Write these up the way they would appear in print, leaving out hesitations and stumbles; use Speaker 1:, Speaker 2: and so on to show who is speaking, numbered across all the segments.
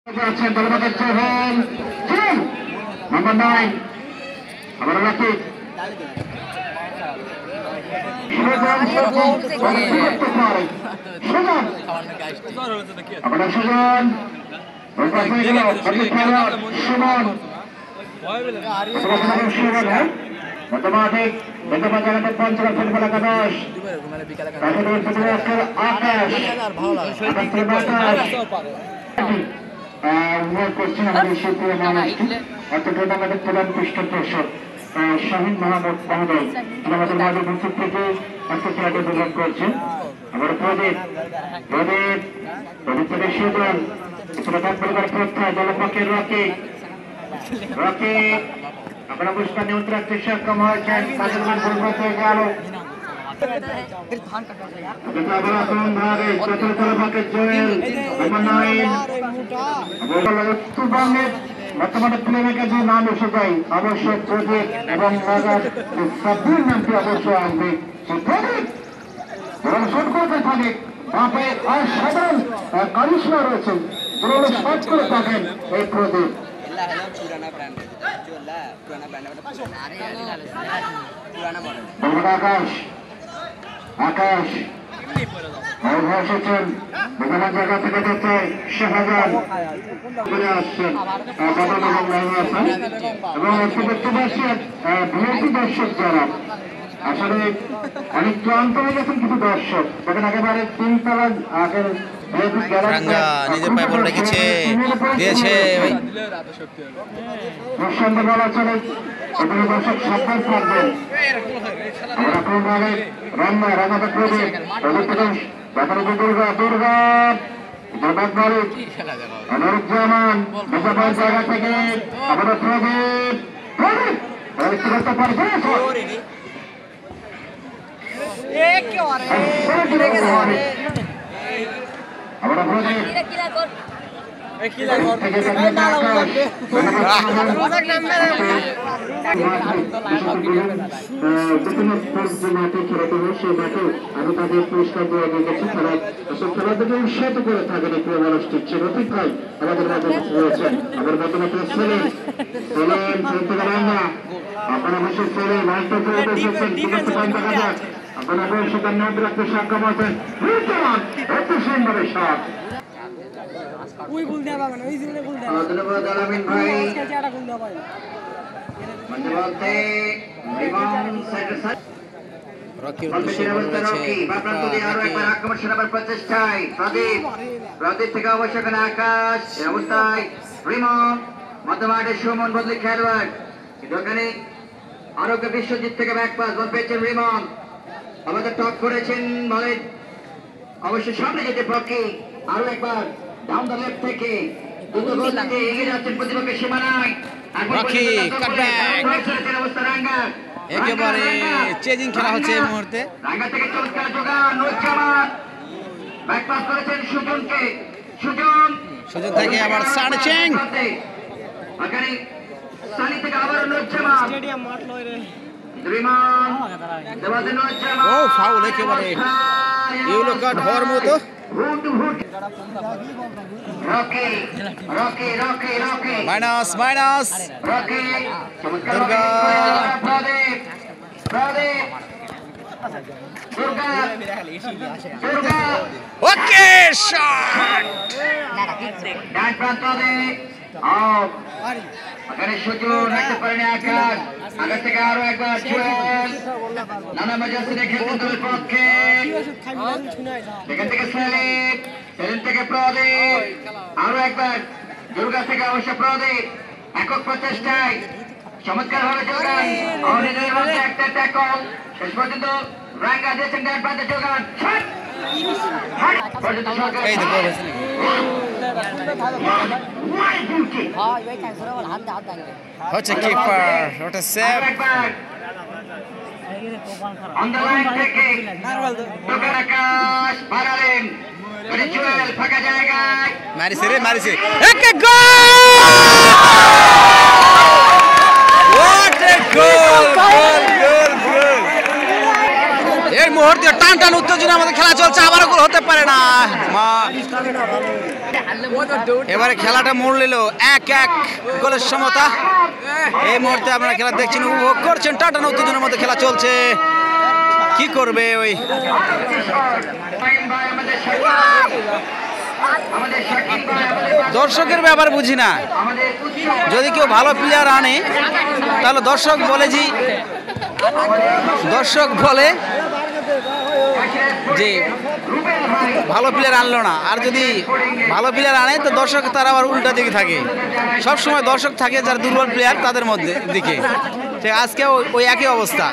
Speaker 1: আছেন দলবাদের চৌহান নাম্বার 9 আবার রাকিব করছেন আমাদের সুপ্রিয় মানুষটি এতটা আমাদের প্রধান পৃষ্ঠপোষক শাহিন মাহমুদ মহোদয় আমাদের মাঝে মুসিদ থেকে আজকে খেলাটি উপভোগ করছেন। আবার প্রদীপ থেকে সুজন প্রত্যায় দলপক্ষের রকি আপনারা পুষ্পা নিয়ন্ত্রণ রাখতে সক্ষম হয়েছেন তাদের হয়ে গেল বর্তমানে প্লেমেকার যে নাম এসে যায় অবশ্যই প্রদীপ এবং সাব্বির নামটি অবশ্যই আসবে শট করতে থাকে তাতে অসাধারণ কারিশমা রয়েছে শট করে থাকেন এই প্রদীপ আকাশ এসেছেন বিভিন্ন জায়গা থেকে দেখতে শাহজাহান আসছেন এবং একটু দেখতে পাচ্ছেন ভিআইপি দর্শক যারা আসলে অনেক ক্লান্ত হয়ে গেছেন কিছু দর্শক দেখেন একেবারে তিনতলা আগের
Speaker 2: নিজের পায়ে বল রেখেছে দিয়েছে
Speaker 1: বলা চলে এখানে দর্শক সাবধান থাকবেন রান্না প্রদীপ দুর্গা অনুরুজ্জামান জায়গা থেকে আমাদের আমি তাদের পুরস্কার দেওয়া দেখেছি তারা খেলা থেকে উৎসাহিত করে থাকেন এই প্রিয় মানুষটি রফিক ভাই আমাদের মাঝে রয়েছেন আমার বর্তমানে ছেলেন আপনারা বসে ছেলে লাইনটা দেখা যাক আপনারা সেটা নিয়ন্ত্রণ রাখতে সক্ষম হচ্ছেন এত সুন্দর শট ধন্যবাদ আলামিন ভাই প্রদীপ থেকে অবশ্য আকাশ অবস্থায় মধ্যমাঠে সুমন বদলি খেলোয়াড় এখানে আরোগ্য বিশ্বজিৎ থেকে ব্যাকপাস বল পেয়েছেন রিমন আমাদের টপ করেছেন বলে অবশ্যই সামনে যেতে পক্ষে আরো একবার ডাউন দ্য লেফট থেকে দ্রুত গতিতে এগিয়ে যাচ্ছেন প্রতিপক্ষের সীমানায়
Speaker 2: একেবারে চেজিং খেলা হচ্ছে এই মুহূর্তে
Speaker 1: রাঙ্গা থেকে চমৎকার যোগান নুরজামান ব্যাকপাস করেছেন সুজন থেকে আবার সার্চিং এখানে সানি থেকে আবার নুরজামান স্টেডিয়াম মাঠ লয় রে রিমান দেবাদে নুরজামান
Speaker 2: ও ফাউল একেবারে ইয়েলো কার্ড হওয়ার মতো মাইনাস দুর্গা ওকে শট
Speaker 1: ডান প্রান্তে এখানে সুজন রাখতে পারেনি আকাশ আগে থেকে আরো একবার নানা মেজাজে খেলতে দলের পক্ষে সেখান থেকে সেলিম থেকে প্রদীপ আরো একবার দুর্গা থেকে অবশ্য প্রদীপ একক প্রচেষ্টায় চমৎকার ভাবে যোগান একটা ট্যাকল শেষ পর্যন্ত রাঙ্গা দিয়েছেন ডান প্রান্তে যোগান
Speaker 2: হচ্ছে কিপার ওটা সেভ
Speaker 1: অন দ্য লাইন থেকে আকাশ বাড়ালেন রিচুয়াল ফাঁকা জায়গায়
Speaker 2: মারিছে একটা গোল হোয়াট এ গোল এই মুহূর্তে টান টান উত্তেজনা আমাদের খেলা চলছে, আবারও গোল হতে পারে না। এবারে খেলাটা মোড় নিল 1-1 গোলের সমতা। এই মুহূর্তে আপনারা খেলা দেখছেন, উপভোগ করছেন, টান টান উত্তেজনার মধ্যে খেলা চলছে। কি করবে ওই দর্শকের ব্যাপার বুঝি না। যদি কেউ ভালো প্লেয়ার আনে তাহলে দর্শক বলে যে ভালো প্লেয়ার আনলো না, আর যদি ভালো প্লেয়ার আনে তো দর্শক তারা আবার উল্টা দিকে থাকে। সব সময় দর্শক থাকে যারা দুর্বল প্লেয়ার তাদের মধ্যে দিকে। আজকে ওই একই অবস্থা,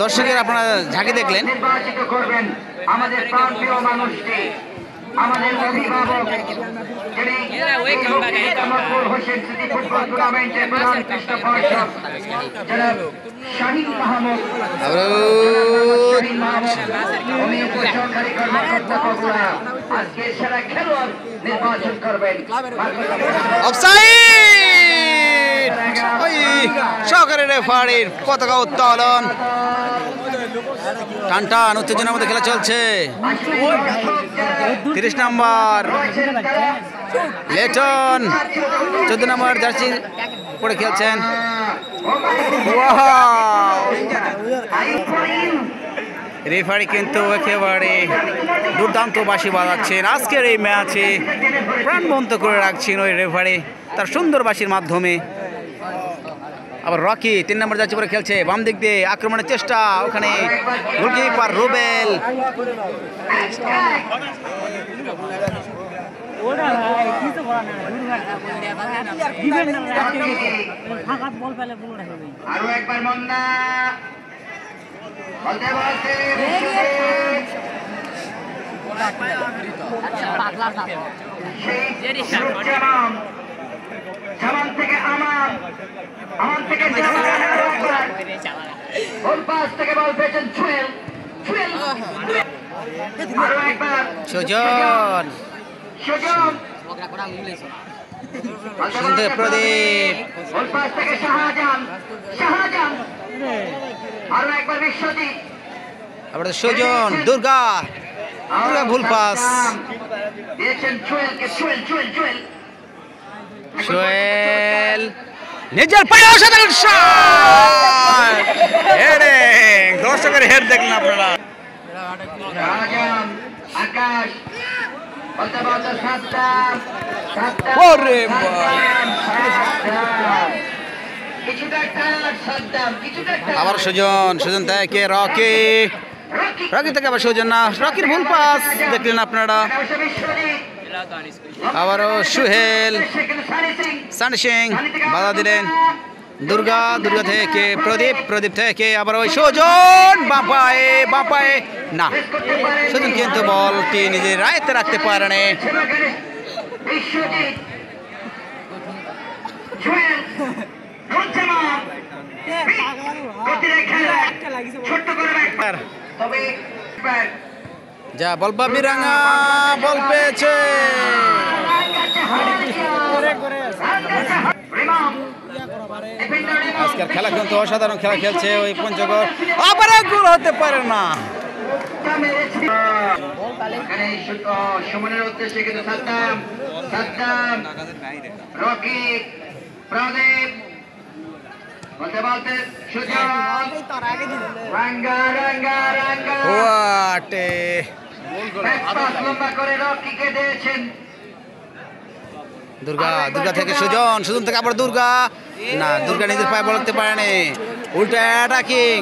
Speaker 2: দর্শকের আপনারা ঝাঁকি দেখলেন।
Speaker 1: আমাদের প্রান্তীয় মানুষটি, আমাদের অভিভাবক, হোসেন সিটি ফুটবল টুর্নামেন্টের প্রধান পৃষ্ঠপোষক জনাব শাহীন মাহমুদ, সরকারি কর্মকর্তা বগুড়া আজকে সেরা খেলোয়াড় নির্বাচন করবেন।
Speaker 2: অফসাইড! ওই সহকারী রেফারির পতাকা উত্তোলন। টান টান উত্তেজনার মধ্যে খেলা চলছে। 30 নম্বর লেটন, 14 নম্বর জার্সি পরে খেলছেন। রেফারি কিন্তু একেবারে দুর্দান্ত বাঁশি বাজাচ্ছেন আজকের এই ম্যাচে, প্রাণবন্ত করে রাখছেন ওই রেফারি তার সুন্দর বাঁশির মাধ্যমে। আবার রকি 3 নম্বর যাচ্ছে পরে খেলছে, বাম দিক দিয়ে আক্রমণের চেষ্টা, ওখানে গোলকিপার রুবেল।
Speaker 1: আরো একবার মন্না জামান থেকে আমার থেকে ওর পাশ থেকে বল পেয়েছেন জুয়েল। আরো একবার
Speaker 2: সুজন, প্রদীপ,
Speaker 1: ওর পাশ থেকে শাহজাহান। আরো একবার বিশ্বজিৎ,
Speaker 2: আবার সুজন, দুর্গা ভুল পাস।
Speaker 1: দিয়েছেন জুয়েলকে।
Speaker 2: জুয়েল নিজের পায়ে অসাধারণ শট, হেডিং, দর্শকের হেড দেখলেন আপনারা।
Speaker 1: আকাশ
Speaker 2: আবার সুজন থেকে রকি থেকে আবার সুজন, না রকির ভুল পাস দেখলেন আপনারা। আবারও সুহেল, সানি সিং বাধা দিলেন। দুর্গা থেকে প্রদীপ থেকে আবার ওই সুজন বাপায়ে না, সুজন কিন্তু বলটি নিজের আয়ত্তে রাখতে পারেন। যা বলবা বিরাঙ্গা বল পেয়েছে। আজকের খেলা কিন্তু অসাধারণ খেলা খেলছে ওই পঞ্চগড়, আবার গোল হতে পারে না।
Speaker 1: সুমনের উদ্দেশ্যে কিন্তু সাদ্দাম, রকি, প্রদীপ বলতে সুজন, লম্বা করে রকিকে দিয়েছেন।
Speaker 2: দুর্গা থেকে সুজন থেকে আবার দুর্গা, না দুর্গা নিজের পায়ে বলতে পারেনি, উল্টা অ্যাটাকিং।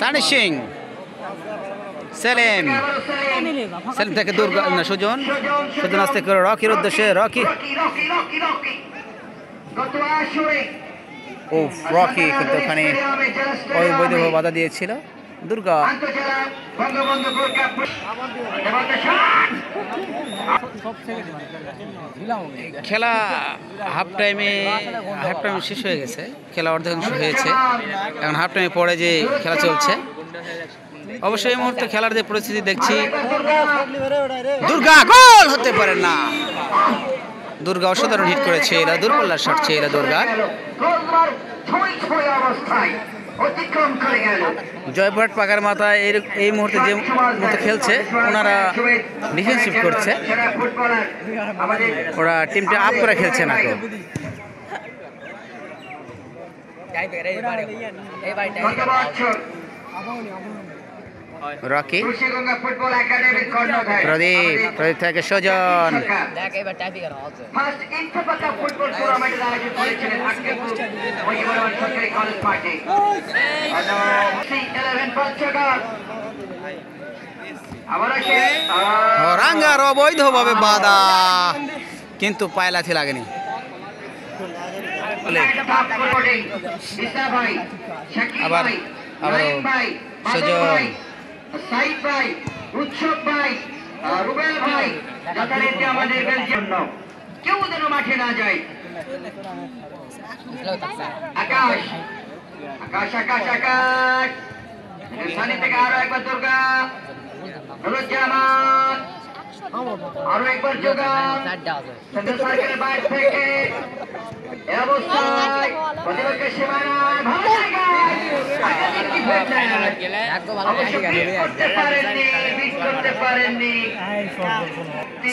Speaker 2: সানি সিং, সেলিম থেকে দুর্গা, না সুজন আসতে করে রকির উদ্দেশ্যে। রকি কিন্তু ওখানে অবৈধভাবে বাধা দিয়েছিল দুর্গা। খেলা হাফ টাইম শেষ হয়ে গেছে, খেলা অর্ধাংশ হয়েছে, এখন হাফ টাইমে পরে যে খেলা চলছে। অবশ্যই এই মুহূর্তে খেলার যে পরিস্থিতি দেখছি, দুর্গা গোল হতে পারে না। দুর্গা অসাধারণ হিট করেছে, এরা দূরপাল্লার শট ছিল দুর্গা।
Speaker 1: অতিক্রম করে গেল।
Speaker 2: জয়পুরহাট পাকার মাথায় এই মুহূর্তে যে মতো খেলছে ওনারা ডিফেন্সিভ করছে,
Speaker 1: সেরা ফুটবলার আমাদের
Speaker 2: ওরা টিমটা আপ করে খেলছে না তো।
Speaker 1: গত বছর
Speaker 2: রকি,
Speaker 1: তুলসীগঙ্গা ফুটবল একাডেমির কর্ণধার
Speaker 2: প্রদীপ থেকে সুজন,
Speaker 1: ফার্স্ট ইনফোপাকা ফুটবল টুর্নামেন্টের আয়োজন করেছিলেন আক্কেলপুর মহিমারাবাদ সরকারি কলেজ মাঠে। 11 পঞ্চগড় আবার আসে
Speaker 2: রাঙ্গার অবৈধভাবে বাধা, কিন্তু পায়লাথি লাগেনি। আবার সুজন,
Speaker 1: সাইদ ভাই, উৎসব ভাই, রুবেল ভাই, যথারীতি আমাদের জন্য কেউ যেন মাঠে না যায়। আকাশ আকাশ আকাশ আকাশ সানি থেকে আরো একবার দুর্গা, নুরুজ্জামান, আরো একবার যোগান সেন্টার সার্কেলের বাইরে থেকে এ অবস্থায় প্রতিপক্ষের সীমানায় ভালো জায়গা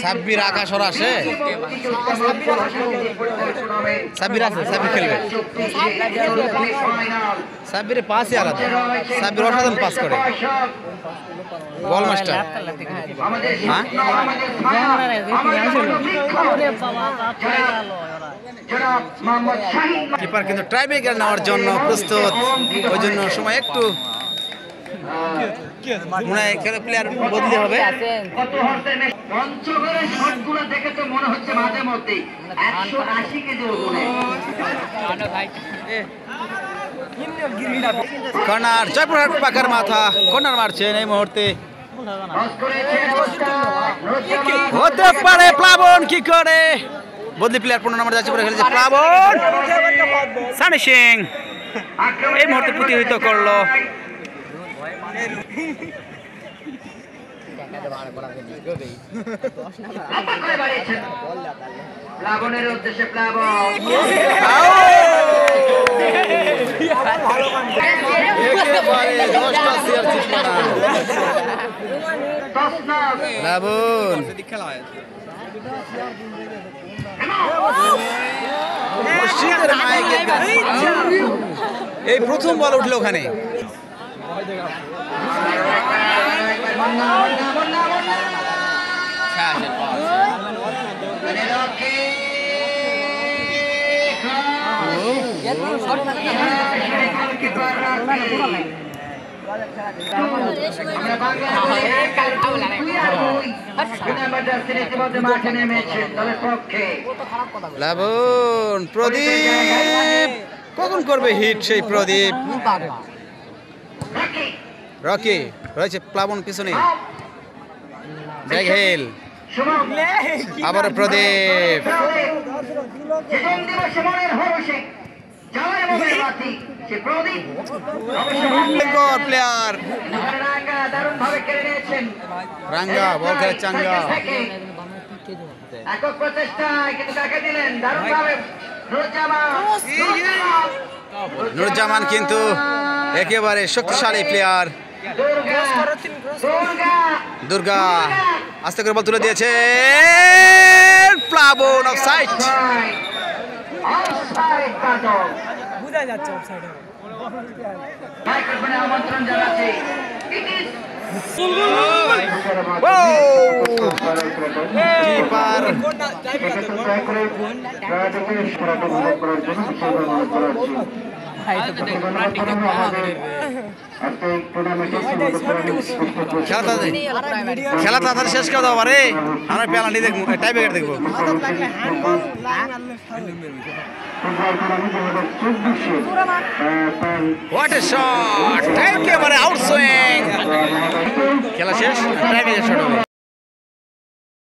Speaker 2: সাব্বির আকাশ ওরা আসে, সাব্বির আছে, সাব্বির খেলবে, সাব্বিরের পাসই আলাদা, সাব্বির অসাধারণ পাস করে, বল মাস্টার। কিপার কিন্তু ট্রাইব্রেকার নেওয়ার জন্য প্রস্তুত, ওই জন্য সময় একটু মনে হয় প্লেয়ার বদলি হবে।
Speaker 1: পঞ্চগড়ের শটগুলো দেখে তো মনে হচ্ছে মাঝে মধ্যে 180 কেজি ওজনের।
Speaker 2: কর্নার, জয়পুরহাট পাকার মাথা কর্নার মারছেন এই মুহূর্তে, হতে পারে প্লাবন, কি করে বদলি প্লেয়ার 15 নম্বর যাচ্ছে করে খেলেছে প্লাবন, সানি সিং এই মুহূর্তে প্রতিহত করলো।
Speaker 1: প্লাবনের উদ্দেশ্যে প্লাবন
Speaker 2: প্লাবন এই প্রথম বল উঠলো ওখানে। প্লাবন, প্রদীপ কখন করবে হিট সেই প্রদীপ, রকি রয়েছে প্লাবন পিছনে, জায়গেল আবার প্রদীপ, প্লেয়ার রাঙ্গা বল খেলে চাঙ্গা,
Speaker 1: একক প্রচেষ্টায় কিন্তু তাকে দিলেন দারুণভাবে
Speaker 2: নুরুজ্জামান, কিন্তু একেবারে শক্তিশালী প্লেয়ার। দুর্গা আস্তে করে বল তুলে দিয়েছে, প্লাবন অফসাইড,
Speaker 1: আমন্ত্রণ জানাচ্ছি
Speaker 2: কিপার খেলা তাড়াতাড়ি শেষ করে দাও, আরে আমরা পেনাল্টি দেখবো, টাইব্রেকার দেখবো। What a shot! একেবারে আউটসুইং, খেলা শেষ, টাইব্রেকার শট হবে।